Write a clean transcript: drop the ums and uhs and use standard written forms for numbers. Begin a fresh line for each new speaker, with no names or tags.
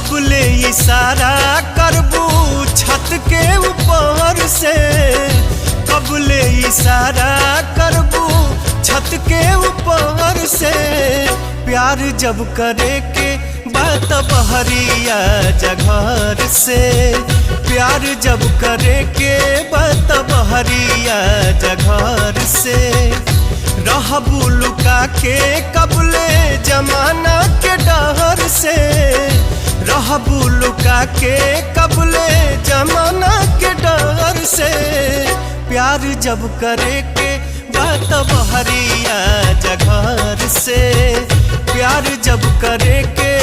कबले इशारा करबू छत के ऊपर से, कबले इशारा करबू छत के ऊपर से। प्यार जब करे के बात बहरिया जघर से, प्यार जब करे के बात बहरिया जघर से। रहबू लुका के कबले जमाना के डर से, रहबू लुका के कबले जमाना के डर से। प्यार जब करे के बात बहरिया जघर से, प्यार जब करे के